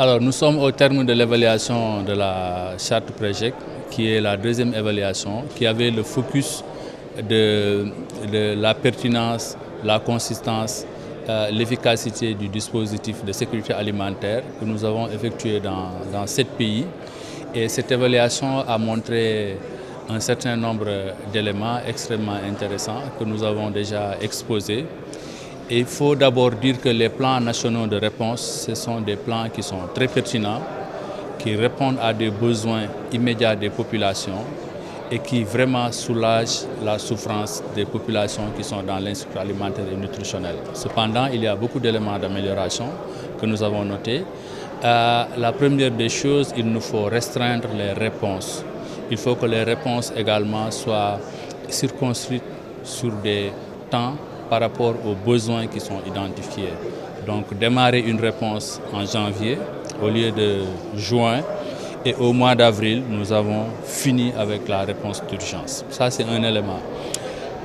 Alors, nous sommes au terme de l'évaluation de la charte PREJEC, qui est la deuxième évaluation, qui avait le focus de la pertinence, la consistance, l'efficacité du dispositif de sécurité alimentaire que nous avons effectué dans 7 pays. Et cette évaluation a montré un certain nombre d'éléments extrêmement intéressants que nous avons déjà exposés. Et il faut d'abord dire que les plans nationaux de réponse, ce sont des plans qui sont très pertinents, qui répondent à des besoins immédiats des populations et qui vraiment soulagent la souffrance des populations qui sont dans l'insécurité alimentaire et nutritionnelle. Cependant, il y a beaucoup d'éléments d'amélioration que nous avons notés. La première des choses, il nous faut restreindre les réponses. Il faut que les réponses également soient circonscrites sur des temps par rapport aux besoins qui sont identifiés. Donc démarrer une réponse en janvier au lieu de juin, et au mois d'avril, nous avons fini avec la réponse d'urgence. Ça, c'est un élément.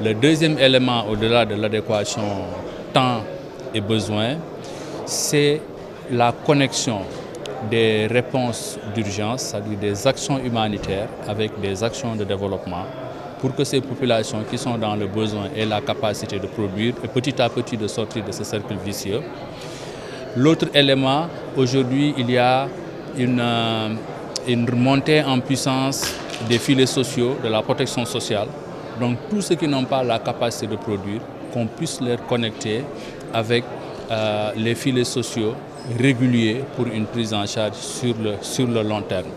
Le deuxième élément, au-delà de l'adéquation temps et besoin, c'est la connexion des réponses d'urgence, c'est-à-dire des actions humanitaires avec des actions de développement, pour que ces populations qui sont dans le besoin aient la capacité de produire et petit à petit de sortir de ce cercle vicieux. L'autre élément, aujourd'hui, il y a une montée en puissance des filets sociaux, de la protection sociale. Donc tous ceux qui n'ont pas la capacité de produire, qu'on puisse les connecter avec les filets sociaux réguliers pour une prise en charge sur le long terme.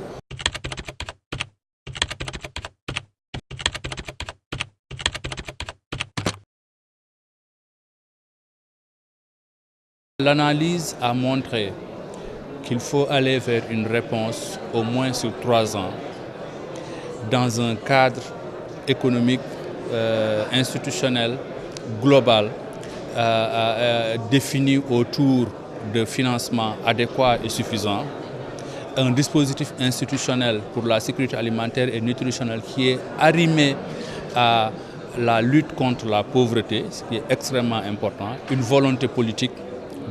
L'analyse a montré qu'il faut aller vers une réponse au moins sur 3 ans dans un cadre économique, institutionnel, global, défini autour de financement adéquat et suffisant, un dispositif institutionnel pour la sécurité alimentaire et nutritionnelle qui est arrimé à la lutte contre la pauvreté, ce qui est extrêmement important, une volonté politique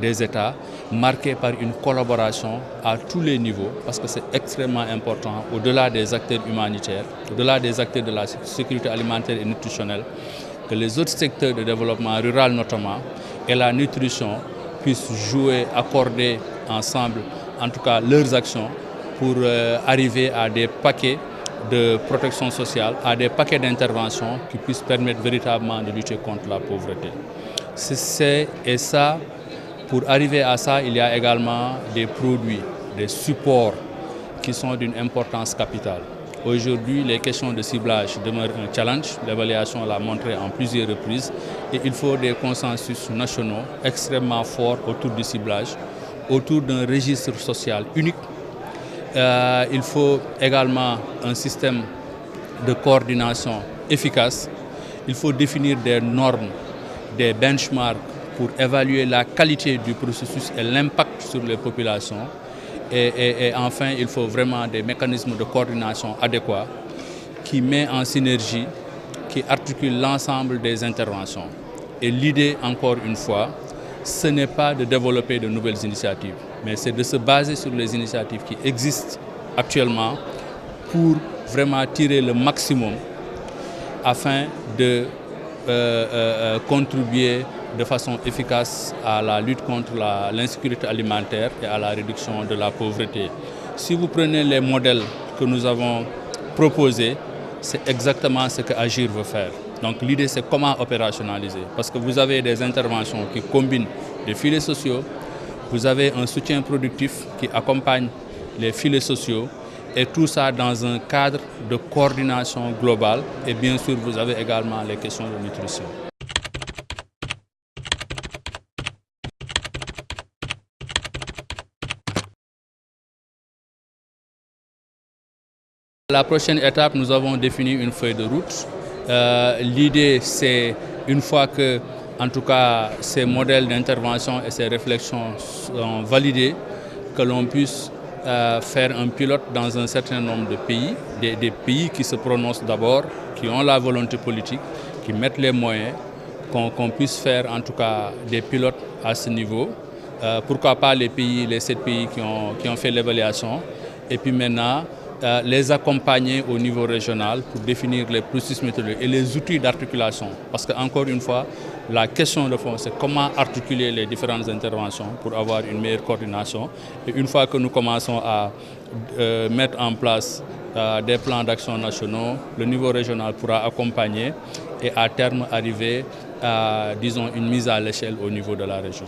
des États marquée par une collaboration à tous les niveaux, parce que c'est extrêmement important, au-delà des acteurs humanitaires, au-delà des acteurs de la sécurité alimentaire et nutritionnelle, que les autres secteurs de développement rural notamment et la nutrition puissent jouer, accorder ensemble, en tout cas leurs actions, pour arriver à des paquets de protection sociale, à des paquets d'intervention qui puissent permettre véritablement de lutter contre la pauvreté. Et ça, pour arriver à ça, il y a également des produits, des supports qui sont d'une importance capitale. Aujourd'hui, les questions de ciblage demeurent un challenge. L'évaluation l'a montré en plusieurs reprises. Et il faut des consensus nationaux extrêmement forts autour du ciblage, autour d'un registre social unique. Il faut également un système de coordination efficace. Il faut définir des normes, des benchmarks pour évaluer la qualité du processus et l'impact sur les populations. Et enfin, il faut vraiment des mécanismes de coordination adéquats qui mettent en synergie, qui articulent l'ensemble des interventions. Et l'idée, encore une fois, ce n'est pas de développer de nouvelles initiatives, mais c'est de se baser sur les initiatives qui existent actuellement pour vraiment tirer le maximum afin de contribuer de façon efficace à la lutte contre l'insécurité alimentaire et à la réduction de la pauvreté. Si vous prenez les modèles que nous avons proposés, c'est exactement ce que Agir veut faire. Donc l'idée, c'est comment opérationnaliser. Parce que vous avez des interventions qui combinent des filets sociaux, vous avez un soutien productif qui accompagne les filets sociaux, et tout ça dans un cadre de coordination globale. Et bien sûr, vous avez également les questions de nutrition. La prochaine étape, nous avons défini une feuille de route. L'idée, c'est une fois que, en tout cas, ces modèles d'intervention et ces réflexions sont validés, que l'on puisse faire un pilote dans un certain nombre de pays, des pays qui se prononcent d'abord, qui ont la volonté politique, qui mettent les moyens, qu'on puisse faire en tout cas des pilotes à ce niveau. pourquoi pas les 7 pays qui ont fait l'évaluation, et puis maintenant les accompagner au niveau régional pour définir les processus méthodologiques et les outils d'articulation. Parce qu'encore une fois, la question de fond, c'est comment articuler les différentes interventions pour avoir une meilleure coordination. Et une fois que nous commençons à mettre en place des plans d'action nationaux, le niveau régional pourra accompagner et à terme arriver à, disons, une mise à l'échelle au niveau de la région.